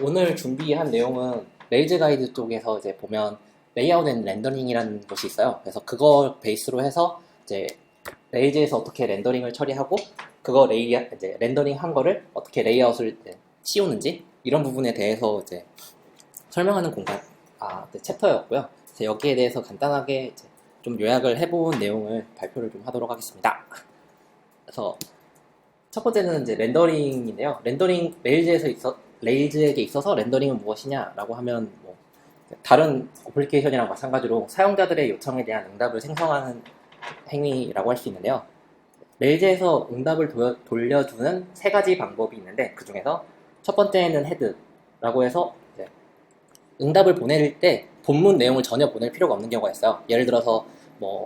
오늘 준비한 내용은 레이즈 가이드 쪽에서 이제 보면 레이아웃 앤 렌더링이라는 것이 있어요. 그래서 그걸 베이스로 해서 이제 레이즈에서 어떻게 렌더링을 처리하고 이제 렌더링 한 거를 어떻게 레이아웃을 이제 씌우는지 이런 부분에 대해서 이제 설명하는 챕터였고요. 그래서 여기에 대해서 간단하게 이제 좀 요약을 해본 내용을 발표를 좀 하도록 하겠습니다. 그래서 첫 번째는 이제 렌더링인데요. 레이즈에게 있어서 렌더링은 무엇이냐라고 하면 뭐 다른 어플리케이션이랑 마찬가지로 사용자들의 요청에 대한 응답을 생성하는 행위라고 할 수 있는데요. 레이즈에서 응답을 돌려주는 세 가지 방법이 있는데 그 중에서 첫 번째는 헤드라고 해서 이제 응답을 보낼 때 본문 내용을 전혀 보낼 필요가 없는 경우가 있어요. 예를 들어서 뭐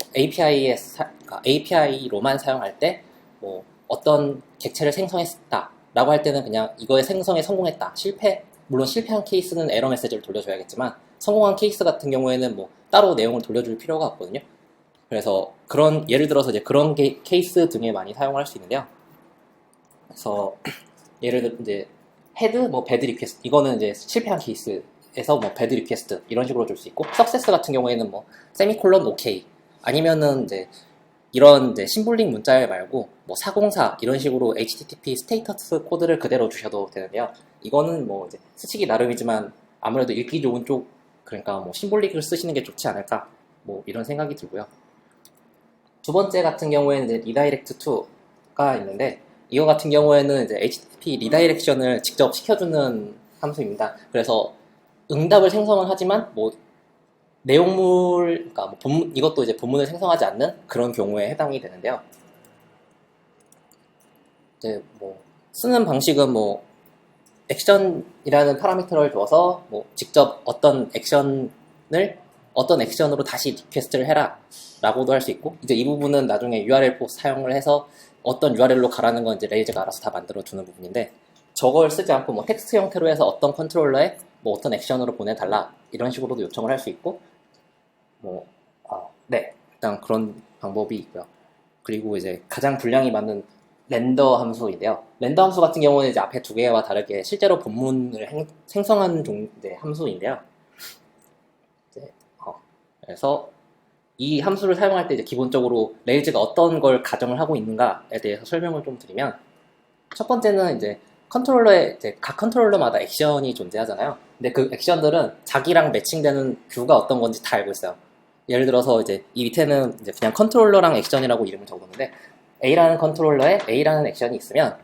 API로만 사용할 때 뭐 어떤 객체를 생성했다 라고 할 때는 그냥 이거의 생성에 성공했다, 물론 실패한 케이스는 에러 메시지를 돌려줘야겠지만 성공한 케이스 같은 경우에는 뭐 따로 내용을 돌려줄 필요가 없거든요. 그래서 예를 들어서 이제 그런 케이스 등에 많이 사용을 할 수 있는데요. 그래서 예를 들어 이제 헤드 뭐 배드 리퀘스트, 이거는 이제 실패한 케이스에서 뭐 배드 리퀘스트 이런 식으로 줄 수 있고, 석세스 같은 경우에는 뭐 세미콜론 오케이, 아니면은 이제 이런 이제 심볼릭 문자 말고 뭐 404 이런 식으로 HTTP 스테이터스 코드를 그대로 주셔도 되는데요. 이거는 뭐 이제 스치기 나름이지만 아무래도 읽기 좋은 쪽, 그러니까 뭐 심볼릭을 쓰시는 게 좋지 않을까, 뭐 이런 생각이 들고요. 두 번째 같은 경우에는 이제 리다이렉트 to가 있는데, 이거 같은 경우에는 이제 HTTP 리다이렉션을 직접 시켜주는 함수입니다. 그래서 응답을 생성은 하지만 뭐 그러니까 뭐 이것도 이제 본문을 생성하지 않는 그런 경우에 해당이 되는데요. 이제 뭐 쓰는 방식은 뭐 액션이라는 파라미터를 줘서 뭐 직접 어떤 액션으로 다시 리퀘스트를 해라 라고도 할 수 있고, 이제 이 부분은 나중에 URL 포 사용을 해서 어떤 URL로 가라는 건 이제 레이즈가 알아서 다 만들어 주는 부분인데, 저걸 쓰지 않고 뭐 텍스트 형태로 해서 어떤 컨트롤러에 뭐 어떤 액션으로 보내달라 이런 식으로도 요청을 할 수 있고, 일단 그런 방법이 있고요. 그리고 이제 가장 분량이 많은 렌더 함수인데요. 렌더 함수 같은 경우는 이제 앞에 두 개와 다르게 실제로 본문을 생성하는 함수인데요. 그래서 이 함수를 사용할 때 이제 기본적으로 레일즈가 어떤 걸 가정을 하고 있는가에 대해서 설명을 좀 드리면, 첫 번째는 이제 각 컨트롤러마다 액션이 존재하잖아요. 근데 그 액션들은 자기랑 매칭되는 뷰가 어떤 건지 다 알고 있어요. 예를 들어서 이제 이 밑에는 이제 그냥 컨트롤러랑 액션이라고 이름을 적었는데, A라는 컨트롤러에 A라는 액션이 있으면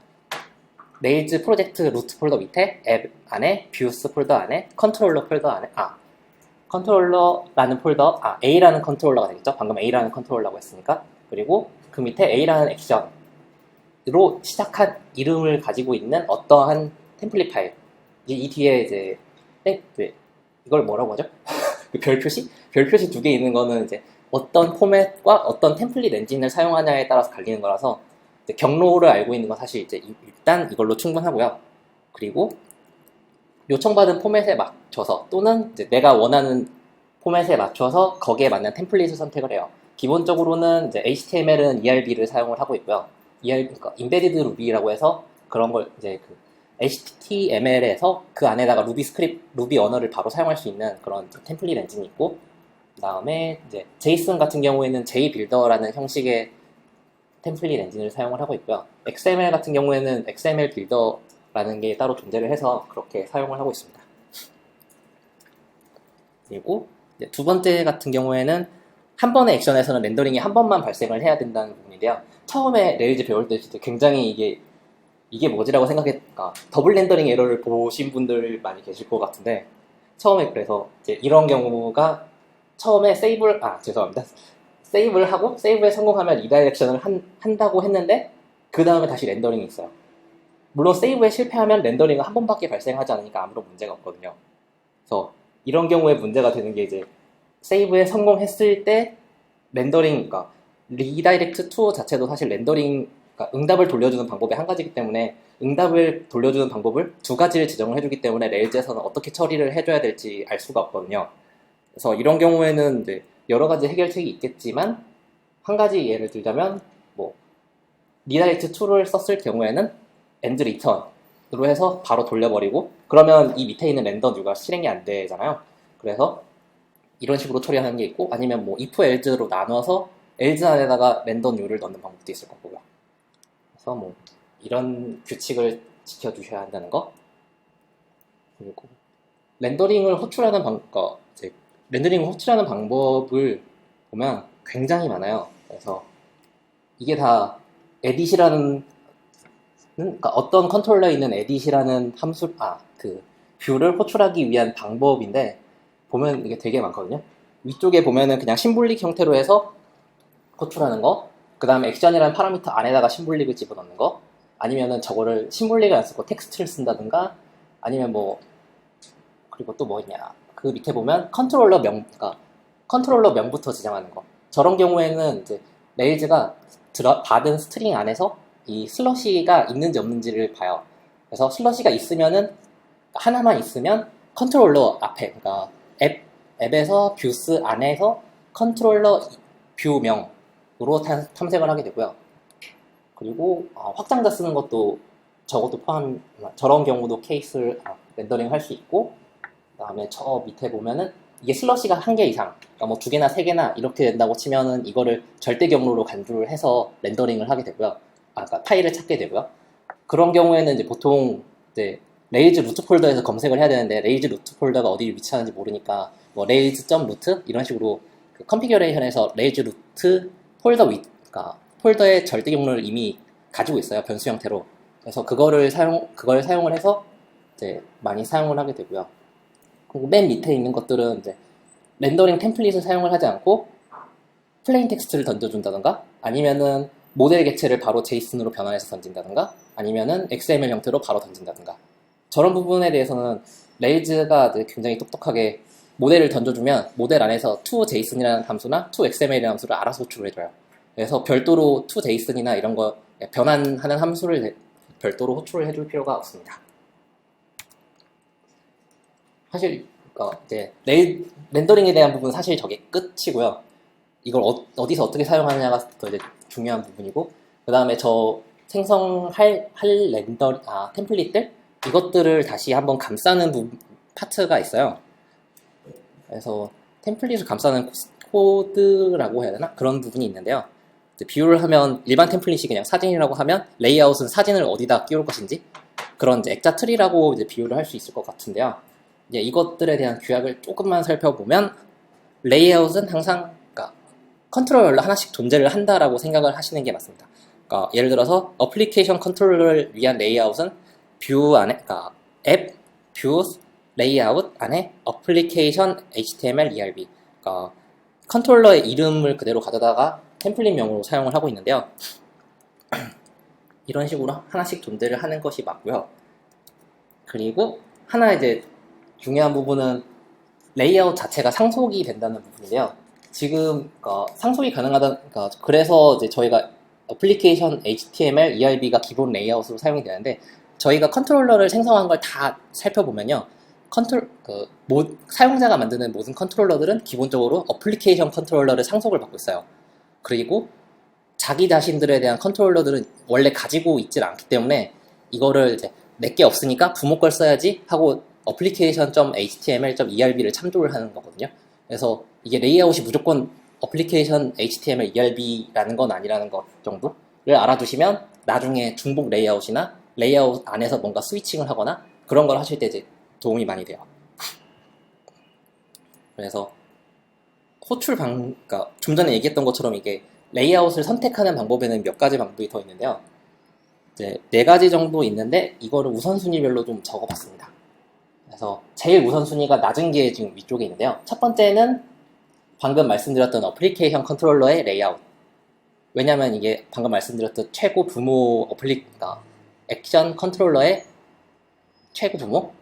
레일즈 프로젝트 루트 폴더 밑에 앱 안에 뷰스 폴더 안에 컨트롤러 폴더 안에 컨트롤러라는 A라는 컨트롤러가 되겠죠. 방금 A라는 컨트롤러라고 했으니까. 그리고 그 밑에 A라는 액션으로 시작한 이름을 가지고 있는 어떠한 템플릿 파일, 이 뒤에 이제 이걸 뭐라고 하죠? 별 표시 두 개 있는 거는 이제 어떤 포맷과 어떤 템플릿 엔진을 사용하냐에 따라서 갈리는 거라서, 경로를 알고 있는 건 사실 이제 일단 이걸로 충분하고요. 그리고 요청받은 포맷에 맞춰서 또는 이제 내가 원하는 포맷에 맞춰서 거기에 맞는 템플릿을 선택을 해요. 기본적으로는 이제 HTML은 ERB를 사용을 하고 있고요. 그러니까 Embedded Ruby라고 해서 그런 걸 이제 HTML에서 그 안에다가 루비 언어를 바로 사용할 수 있는 그런 템플릿 엔진이 있고, 그 다음에 이제 JSON 같은 경우에는 JBuilder라는 형식의 템플릿 엔진을 사용을 하고 있고요. XML 같은 경우에는 XML 빌더라는 게 따로 존재를 해서 그렇게 사용을 하고 있습니다. 그리고 두 번째 같은 경우에는 한 번의 액션에서는 렌더링이 한 번만 발생을 해야 된다는 부분인데요. 처음에 레일즈 배울 때 진짜 굉장히 이게 뭐지라고 더블 렌더링 에러를 보신 분들 많이 계실 것 같은데, 처음에 그래서 이제 이런 경우가 처음에 세이브를 하고 세이브에 성공하면 리다이렉션을 한다고 했는데 그 다음에 다시 렌더링이 있어요. 물론 세이브에 실패하면 렌더링은 한 번밖에 발생하지 않으니까 아무런 문제가 없거든요. 그래서 이런 경우에 문제가 되는 게 이제 세이브에 성공했을 때 그러니까 리다이렉트 투 자체도 사실 그러니까 응답을 돌려주는 방법의 한 가지이기 때문에 응답을 돌려주는 방법을 두 가지를 지정을 해주기 때문에 레일즈에서는 어떻게 처리를 해줘야 될지 알 수가 없거든요. 그래서 이런 경우에는 이제 여러 가지 해결책이 있겠지만, 한 가지 예를 들자면 뭐 리다이렉트 2를 썼을 경우에는 end return, 해서 바로 돌려버리고, 그러면 이 밑에 있는 렌더 뷰가 실행이 안 되잖아요. 그래서 이런 식으로 처리하는 게 있고, 아니면 뭐 if else로 나눠서 else 안에다가 렌더 뷰를 넣는 방법도 있을 거고요. 그래서 뭐 이런 규칙을 지켜주셔야 한다는 거. 그리고 렌더링을 호출하는 렌더링을 호출하는 방법을 보면 굉장히 많아요. 그래서 이게 다 edit이라는, 그러니까 어떤 컨트롤러에 있는 edit이라는 그 뷰를 호출하기 위한 방법인데, 보면 이게 되게 많거든요. 위쪽에 보면은 그냥 심볼릭 형태로 해서 호출하는 거, 그 다음에 액션이라는 파라미터 안에다가 심볼릭을 집어넣는 거, 아니면은 저거를 심볼릭을 안 쓰고 텍스트를 쓴다든가, 아니면 뭐, 그리고 또 뭐 있냐. 그 밑에 보면 그러니까 컨트롤러 명부터 지정하는 거. 저런 경우에는 이제 레일즈가 받은 스트링 안에서 이 슬러시가 있는지 없는지를 봐요. 그래서 슬러시가 있으면은, 하나만 있으면 컨트롤러 앞에, 그러니까 앱에서 뷰스 안에서 컨트롤러 뷰명으로 탐색을 하게 되고요. 그리고 확장자 쓰는 것도 저것도 저런 경우도 케이스를 렌더링 할 수 있고, 그 다음에 저 밑에 보면은 이게 슬러시가 한 개 이상, 그러니까 뭐 2개나 3개나 이렇게 된다고 치면은 이거를 절대 경로로 간주를 해서 렌더링을 하게 되고요. 그러니까 파일을 찾게 되고요. 그런 경우에는 이제 보통 이제 레일즈 루트 폴더에서 검색을 해야 되는데, 레일즈 루트 폴더가 어디에 위치하는지 모르니까 뭐 레일즈.루트 이런 식으로 그 컨피규레이션에서 레일즈 루트 그러니까 폴더의 절대 경로를 이미 가지고 있어요. 변수 형태로. 그래서 그걸 사용을 해서 이제 많이 사용을 하게 되고요. 그리고 맨 밑에 있는 것들은 이제 렌더링 템플릿을 사용을 하지 않고 플레인 텍스트를 던져준다던가, 아니면은 모델 객체를 바로 제이슨으로 변환해서 던진다던가, 아니면은 XML 형태로 바로 던진다던가. 저런 부분에 대해서는 레일즈가 굉장히 똑똑하게 모델을 던져주면 모델 안에서 toJSON이라는 함수나 toXML이라는 함수를 알아서 호출을 해줘요. 그래서 별도로 toJSON이나 이런 거 변환하는 함수를 별도로 호출을 해줄 필요가 없습니다. 사실 이제 렌더링에 대한 부분은 사실 저게 끝이고요. 이걸 어디서 어떻게 사용하느냐가 더 이제 중요한 부분이고, 그 다음에 저 생성할 템플릿들, 이것들을 다시 한번 감싸는 파트가 있어요. 그래서 템플릿을 감싸는 코드라고 해야 되나? 그런 부분이 있는데요. 비유를 하면 일반 템플릿이 그냥 사진이라고 하면 레이아웃은 사진을 어디다 끼울 것인지, 그런 이제 액자 트리라고 이제 비유를 할 수 있을 것 같은데요. 이제 이것들에 대한 규약을 조금만 살펴보면, 레이아웃은 항상 컨트롤러 하나씩 존재를 한다라고 생각을 하시는 게 맞습니다. 그러니까 예를 들어서 어플리케이션 컨트롤러를 위한 레이아웃은 뷰 안에, 앱, 뷰, 레이아웃 안에 어플리케이션 HTML, ERB, 그러니까 컨트롤러의 이름을 그대로 가져다가 템플릿명으로 사용을 하고 있는데요. 이런 식으로 하나씩 존재를 하는 것이 맞고요. 그리고 하나 이제 중요한 부분은 레이아웃 자체가 상속이 된다는 부분인데요. 지금 상속이 그래서 이제 저희가 어플리케이션 HTML, ERB가 기본 레이아웃으로 사용이 되는데, 저희가 컨트롤러를 생성한 걸 다 살펴보면요, 사용자가 만드는 모든 컨트롤러들은 기본적으로 어플리케이션 컨트롤러를 상속을 받고 있어요. 그리고 자기 자신들에 대한 컨트롤러들은 원래 가지고 있질 않기 때문에, 이거를 이제 내게 없으니까 부모 걸 써야지 하고 application.html.erb를 참조를 하는 거거든요. 그래서 이게 레이아웃이 무조건 어플리케이션 HTML, ERB라는 건 아니라는 것 정도를 알아두시면 나중에 중복 레이아웃이나 레이아웃 안에서 뭔가 스위칭을 하거나 그런 걸 하실 때 이제 도움이 많이 돼요. 그래서 그러니까 좀 전에 얘기했던 것처럼 이게 레이아웃을 선택하는 방법에는 몇 가지 방법이 더 있는데요. 이제 4가지 정도 있는데, 이거를 우선순위별로 좀 적어봤습니다. 그래서 제일 우선순위가 낮은 게 지금 위쪽에 있는데요. 첫 번째는 방금 말씀드렸던 어플리케이션 컨트롤러의 레이아웃. 왜냐면 이게 방금 말씀드렸던 최고 부모 액션 컨트롤러의 최고 부모,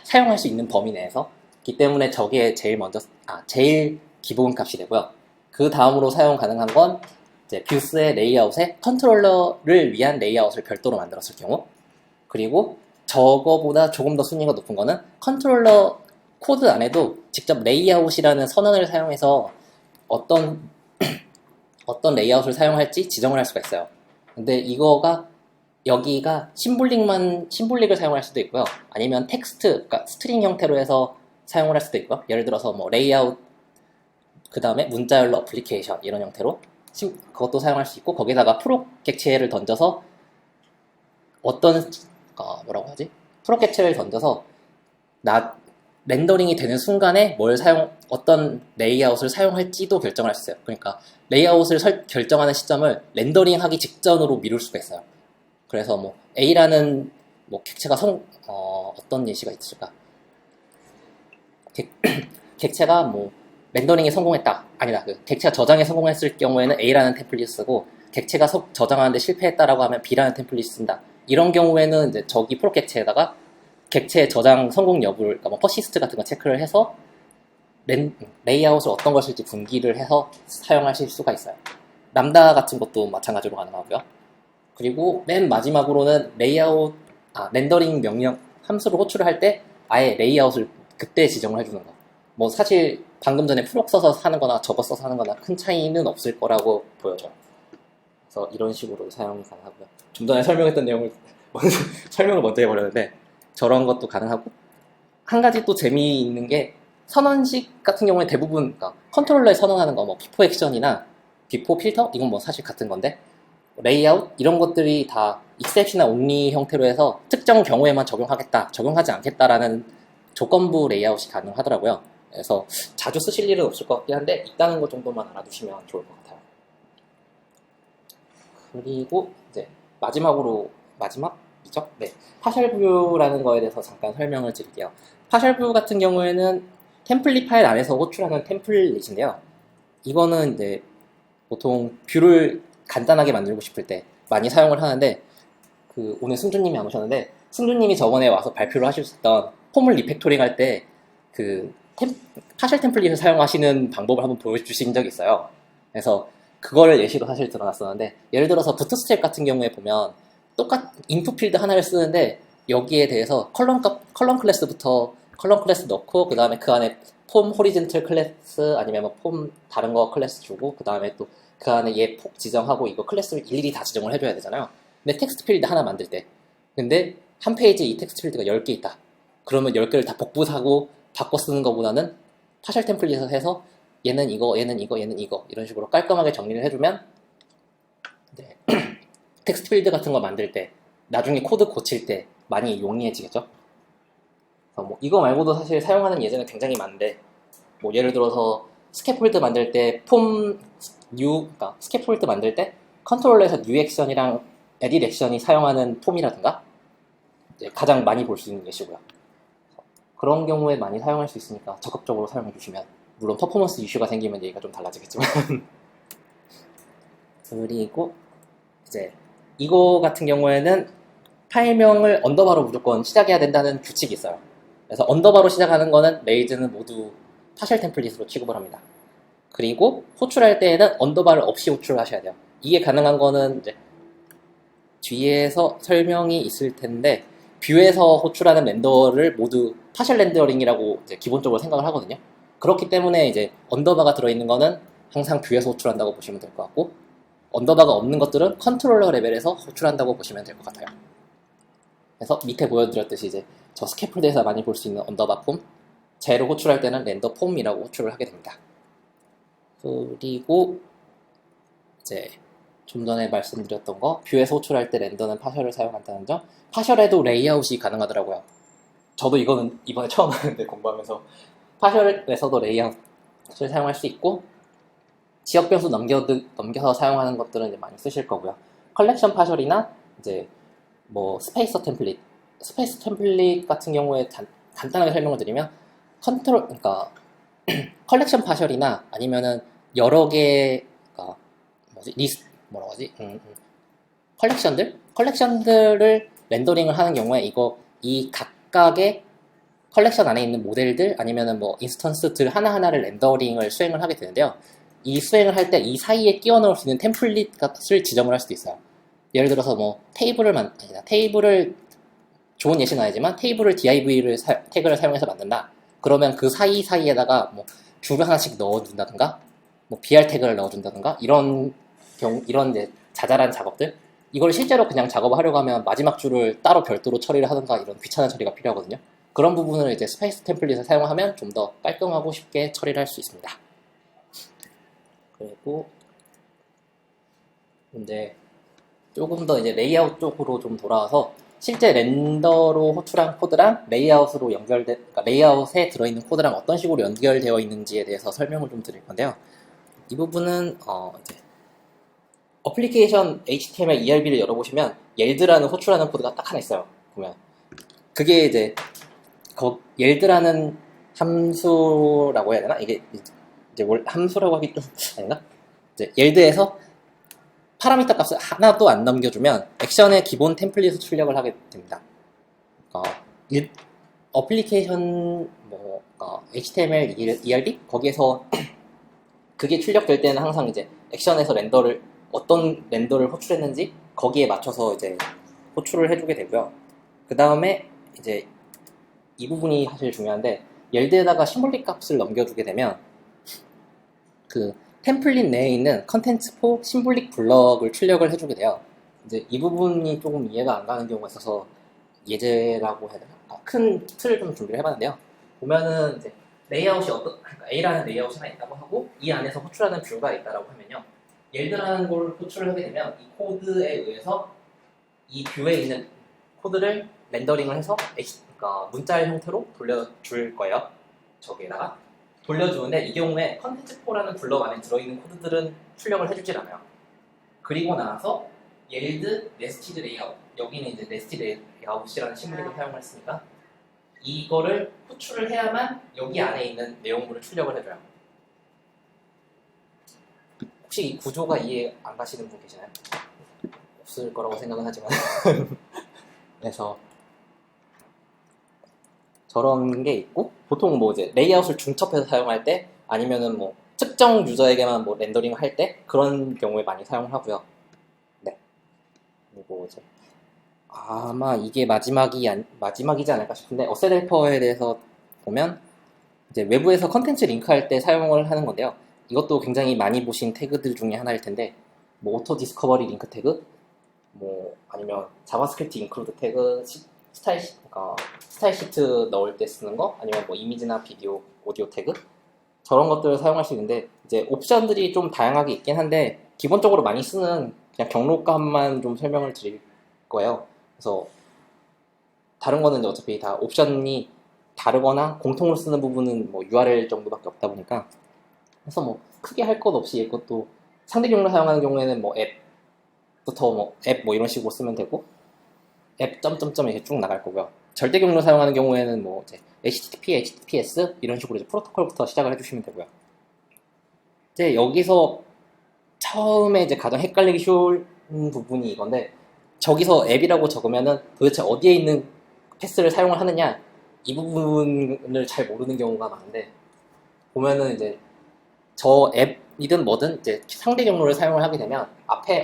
사용할 수 있는 범위 내에서기 때문에 저게 제일 기본 값이 되고요. 그 다음으로 사용 가능한 건 이제 뷰스의 레이아웃에 컨트롤러를 위한 레이아웃을 별도로 만들었을 경우, 그리고 저거보다 조금 더 순위가 높은 거는 컨트롤러 코드 안에도 직접 레이아웃이라는 선언을 사용해서 어떤 레이아웃을 사용할지 지정을 할 수가 있어요. 근데 이거가 여기가 심볼릭을 사용할 수도 있고요. 아니면 텍스트, 그러니까 스트링 형태로 해서 사용을 할 수도 있고요. 예를 들어서 뭐 레이아웃, 그 다음에 문자열로 어플리케이션 이런 형태로 그것도 사용할 수 있고, 거기다가 프로 객체를 던져서 뭐라고 하지? 프로 객체를 던져서 렌더링이 되는 순간에 어떤 레이아웃을 사용할지도 결정할 수 있어요. 그러니까 레이아웃을 결정하는 시점을 렌더링 하기 직전으로 미룰 수가 있어요. 그래서 뭐 A라는 뭐 객체가 어떤 예시가 있을까? 객체가 뭐 렌더링에 성공했다. 아니다. 객체가 저장에 성공했을 경우에는 A라는 템플릿을 쓰고, 객체가 저장하는데 실패했다라고 하면 B라는 템플릿을 쓴다. 이런 경우에는 이제 저기 프로 객체에다가 객체 저장 성공 여부를, 그러니까 뭐 퍼시스트 같은 거 체크를 해서 레이아웃을 어떤 것일지 분기를 해서 사용하실 수가 있어요. 람다 같은 것도 마찬가지로 가능하고요. 그리고 맨 마지막으로는 렌더링 명령 함수를 호출을 할 때 아예 레이아웃을 그때 지정을 해주는 거. 뭐 사실 방금 전에 프록 써서 하는 거나 저거 써서 하는 거나 큰 차이는 없을 거라고 보여져요. 그래서 이런 식으로 사용이 가능하고요. 좀 전에 설명했던 내용을 설명을 먼저 해버렸는데, 저런 것도 가능하고, 한 가지 또 재미있는 게 선언식 같은 경우에 대부분 그러니까 컨트롤러에 선언하는 거, 뭐 비포 액션이나 비포 필터, 이건 뭐 사실 같은 건데, 레이아웃 이런 것들이 다 exceptional only 형태로 해서 특정 경우에만 적용하겠다, 적용하지 않겠다라는 조건부 레이아웃이 가능하더라고요. 그래서 자주 쓰실 일은 없을 것 같긴 한데 있다는 것 정도만 알아두시면 좋을 것 같아요. 그리고 이제 마지막이죠? 네, 파셜 뷰라는 거에 대해서 잠깐 설명을 드릴게요. 파셜 뷰 같은 경우에는 템플릿 파일 안에서 호출하는 템플릿인데요. 이거는 이제 보통 뷰를 간단하게 만들고 싶을 때 많이 사용을 하는데, 오늘 승준님이 안 오셨는데, 승준님이 저번에 와서 발표를 하셨던 폼을 리팩토링 할 때 파셜 템플릿을 사용하시는 방법을 한번 보여주신 적이 있어요. 그래서 그거를 예시로 사실 드러났었는데, 예를 들어서 부트스트랩 같은 경우에 보면 인풋 필드 하나를 쓰는데 여기에 대해서 컬럼 클래스 넣고, 그 다음에 그 안에 폼 호리젠털 클래스 아니면 뭐 폼 다른 거 클래스 주고, 그 다음에 또 그 안에 얘 폭 지정하고 이거 클래스를 일일이 다 지정을 해줘야 되잖아요. 근데 텍스트 필드 하나 만들 때, 근데 한 페이지에 이 텍스트 필드가 10개 있다. 그러면 10개를 다 복부하고 바꿔 쓰는 것보다는 파셜 템플릿을 해서 얘는 이거, 얘는 이거, 얘는 이거 이런 식으로 깔끔하게 정리를 해주면, 네. 텍스트 필드 같은 거 만들 때 나중에 코드 고칠 때 많이 용이해지겠죠. 뭐 이거 말고도 사실 사용하는 예제는 굉장히 많은데, 뭐 예를 들어서 스캐폴드 만들 때 그러니까 스캐폴드 만들 때 컨트롤러에서 뉴 액션이랑 에딧 액션이 사용하는 폼이라든가 가장 많이 볼 수 있는 예시고요. 그런 경우에 많이 사용할 수 있으니까 적극적으로 사용해 주시면, 물론 퍼포먼스 이슈가 생기면 얘기가 좀 달라지겠지만 그리고 이제 이거 같은 경우에는 파일명을 언더바로 무조건 시작해야 된다는 규칙이 있어요. 그래서 언더바로 시작하는 거는 레이즈는 모두 파셜 템플릿으로 취급을 합니다. 그리고 호출할 때에는 언더바를 없이 호출을 하셔야 돼요. 이게 가능한 거는 이제 뒤에서 설명이 있을 텐데, 뷰에서 호출하는 렌더를 모두 파셜 렌더링이라고 이제 기본적으로 생각을 하거든요. 그렇기 때문에 이제 언더바가 들어있는 거는 항상 뷰에서 호출한다고 보시면 될 것 같고, 언더바가 없는 것들은 컨트롤러 레벨에서 호출한다고 보시면 될 것 같아요. 그래서 밑에 보여드렸듯이 이제 저 스캐폴드에서 많이 볼 수 있는 언더바 폼, 쟤를 호출할 때는 렌더 폼이라고 호출을 하게 됩니다. 그리고 이제 좀 전에 말씀드렸던 거, 뷰에서 호출할 때 렌더는 파셜을 사용한다는 점, 파셜에도 레이아웃이 가능하더라고요. 저도 이거는 이번에 처음 하는데 공부하면서 파셜에서도 레이아웃을 사용할 수 있고, 지역 변수 넘겨서 사용하는 것들은 이제 많이 쓰실 거고요. 컬렉션 파셜이나 이제 뭐 스페이스 템플릿 같은 경우에 간단하게 설명을 드리면, 그러니까 컬렉션 파셜이나 아니면은 여러 개, 그러니까 컬렉션들을 렌더링을 하는 경우에 이 각각의 컬렉션 안에 있는 모델들 아니면은 뭐 인스턴스들 하나하나를 렌더링을 수행을 하게 되는데요. 이 수행을 할 때 이 사이에 끼워 넣을 수 있는 템플릿을 지정을 할 수도 있어요. 예를 들어서 뭐 테이블을 좋은 예시는 아니지만 테이블을 태그를 사용해서 만든다. 그러면 그 사이사이에다가 뭐 줄을 하나씩 넣어준다든가, 뭐 BR 태그를 넣어준다든가, 이런 이제 자잘한 작업들, 이걸 실제로 그냥 작업을 하려고 하면 마지막 줄을 따로 별도로 처리를 하든가 이런 귀찮은 처리가 필요하거든요. 그런 부분을 이제 스페이스 템플릿을 사용하면 좀 더 깔끔하고 쉽게 처리를 할 수 있습니다. 그리고 이제 조금 더 이제 레이아웃 쪽으로 좀 돌아와서 실제 렌더로 호출한 코드랑 레이아웃으로 그러니까 레이아웃에 들어있는 코드랑 어떤 식으로 연결되어 있는지에 대해서 설명을 좀 드릴 건데요. 이 부분은 이제 어플리케이션 HTML ERB를 열어보시면 옐드라는 호출하는 코드가 딱 하나 있어요. 보면 그게 이제 옐드라는 함수라고 해야 되나? 이게 이제 함수라고 하기 좀 아닌가? 이제 옐드에서 파라미터 값을 하나도 안 넘겨주면 액션의 기본 템플릿을 출력을 하게 됩니다. 어플리케이션 HTML, ERB 거기에서 그게 출력될 때는 항상 이제 액션에서 어떤 렌더를 호출했는지 거기에 맞춰서 이제 호출을 해주게 되고요. 그 다음에 이제 이 부분이 사실 중요한데 옐드에다가 심볼릭 값을 넘겨주게 되면 그 템플릿 내에 있는 컨텐츠 포 심볼릭 블럭을 출력을 해주게 돼요. 이제 이 부분이 조금 이해가 안 가는 경우가 있어서 예제라고 해야 되나? 큰 틀을 좀 준비를 해봤는데요. 보면은 이제 레이아웃이 그러니까 A라는 레이아웃이 하나 있다고 하고 이 안에서 호출하는 뷰가 있다고 하면요. 옐드라는 걸 호출을 하게 되면 이 코드에 의해서 이 뷰에 있는 코드를 렌더링을 해서 그러니까 문자의 형태로 돌려줄 거예요. 저기에다가 돌려주는데 이 경우에 컨텐츠4라는 블럭 안에 들어있는 코드들은 출력을 해주질 않아요. 그리고 나서 옐드 네스티드 레이아웃, 여기는 이제 네스티드 레이아웃이라는 심볼을 사용을 했으니까 이거를 호출을 해야만 여기 안에 있는 내용물을 출력을 해줘요. 혹시 이 구조가 이해 안 가시는 분 계시나요? 없을 거라고 생각은 하지만 그래서 저런 게 있고 보통 뭐 이제 레이아웃을 중첩해서 사용할 때 아니면은 뭐 특정 유저에게만 뭐 렌더링 할 때 그런 경우에 많이 사용을 하고요. 네. 그리고 이제 아마 이게 마지막이지 않을까 싶은데 어셋 헬퍼에 대해서 보면 이제 외부에서 컨텐츠 링크할 때 사용을 하는 건데요. 이것도 굉장히 많이 보신 태그들 중에 하나일 텐데 뭐 오토 디스커버리 링크 태그 뭐 아니면 자바스크립트 인클루드 태그 그러니까 스타일 시트 넣을 때 쓰는 거 아니면 뭐 이미지나 비디오, 오디오 태그 저런 것들을 사용할 수 있는데 이제 옵션들이 좀 다양하게 있긴 한데 기본적으로 많이 쓰는 그냥 경로값만 좀 설명을 드릴 거예요. 그래서 다른 거는 어차피 다 옵션이 다르거나 공통으로 쓰는 부분은 뭐 URL 정도밖에 없다 보니까 그래서 뭐 크게 할 것 없이 이것도 상대 경로 사용하는 경우에는 뭐 앱부터 뭐 앱 뭐 이런 식으로 쓰면 되고 앱 점점점 이렇게 쭉 나갈 거고요. 절대 경로 사용하는 경우에는 뭐 이제 HTTP, HTTPS 이런 식으로 이제 프로토콜부터 시작을 해주시면 되고요. 이제 여기서 처음에 이제 가장 헷갈리기 쉬운 부분이 이건데 저기서 앱이라고 적으면은 도대체 어디에 있는 패스를 사용을 하느냐 이 부분을 잘 모르는 경우가 많은데 보면은 이제 저 앱이든 뭐든 이제 상대 경로를 사용을 하게 되면 앞에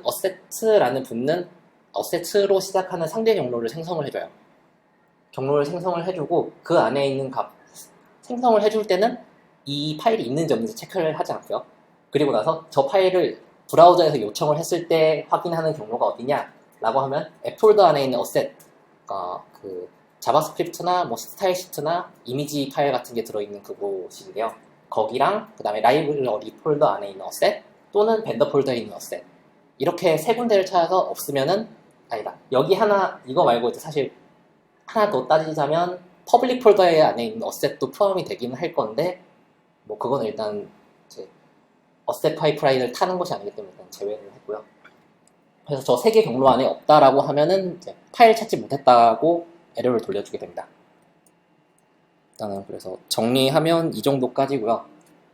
어세트라는 붙는 어세트로 시작하는 상대 경로를 생성을 해줘요. 경로를 생성을 해주고 그 안에 있는 값 생성을 해줄 때는 이 파일이 있는지 없는지 체크를 하지 않고요. 그리고 나서 저 파일을 브라우저에서 요청을 했을 때 확인하는 경로가 어디냐 라고 하면 앱 폴더 안에 있는 어셋 그 자바스크립트나 뭐 스타일 시트나 이미지 파일 같은 게 들어있는 그곳인데요. 거기랑 그 다음에 라이브러리 폴더 안에 있는 어셋 또는 벤더 폴더에 있는 어셋 이렇게 세 군데를 찾아서 없으면은 아니다 여기 하나 이거 말고 이제 사실 하나 더 따지자면 퍼블릭 폴더에 안에 있는 어셋도 포함이 되기는 할 건데 뭐 그거는 일단 이제 어셋 파이프라인을 타는 것이 아니기 때문에 일단 제외를 했고요. 그래서 저 세 개 경로 안에 없다라고 하면은 이제 파일 찾지 못했다고 에러를 돌려주게 됩니다. 일단은 그래서 정리하면 이 정도까지고요.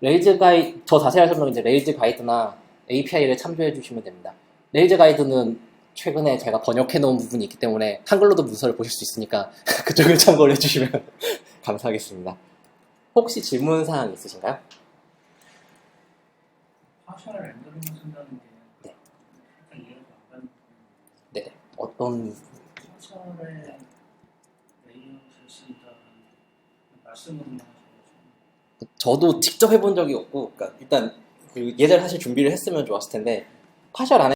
레일즈 가이드 더 자세한 설명은 이제 레일즈 가이드나 API를 참조해 주시면 됩니다. 레일즈 가이드는 최근에 제가 번역해 놓은 부분이 있기 때문에 한글로도 문서를 보실 수 있으니까 그쪽을 참고를 해주시면 감사하겠습니다. 혹시 질문 사항 있으신가요? 파셜 렌더링을 쓴다는 게 네. 살짝 이해가 안 가는 네. 어떤 파셜의 레이아웃을 쓴다는 말씀은 하셔가지고 저도 직접 해본 적이 없고 그러니까 일단 그 예제를 사실 준비를 했으면 좋았을 텐데 파셜 안에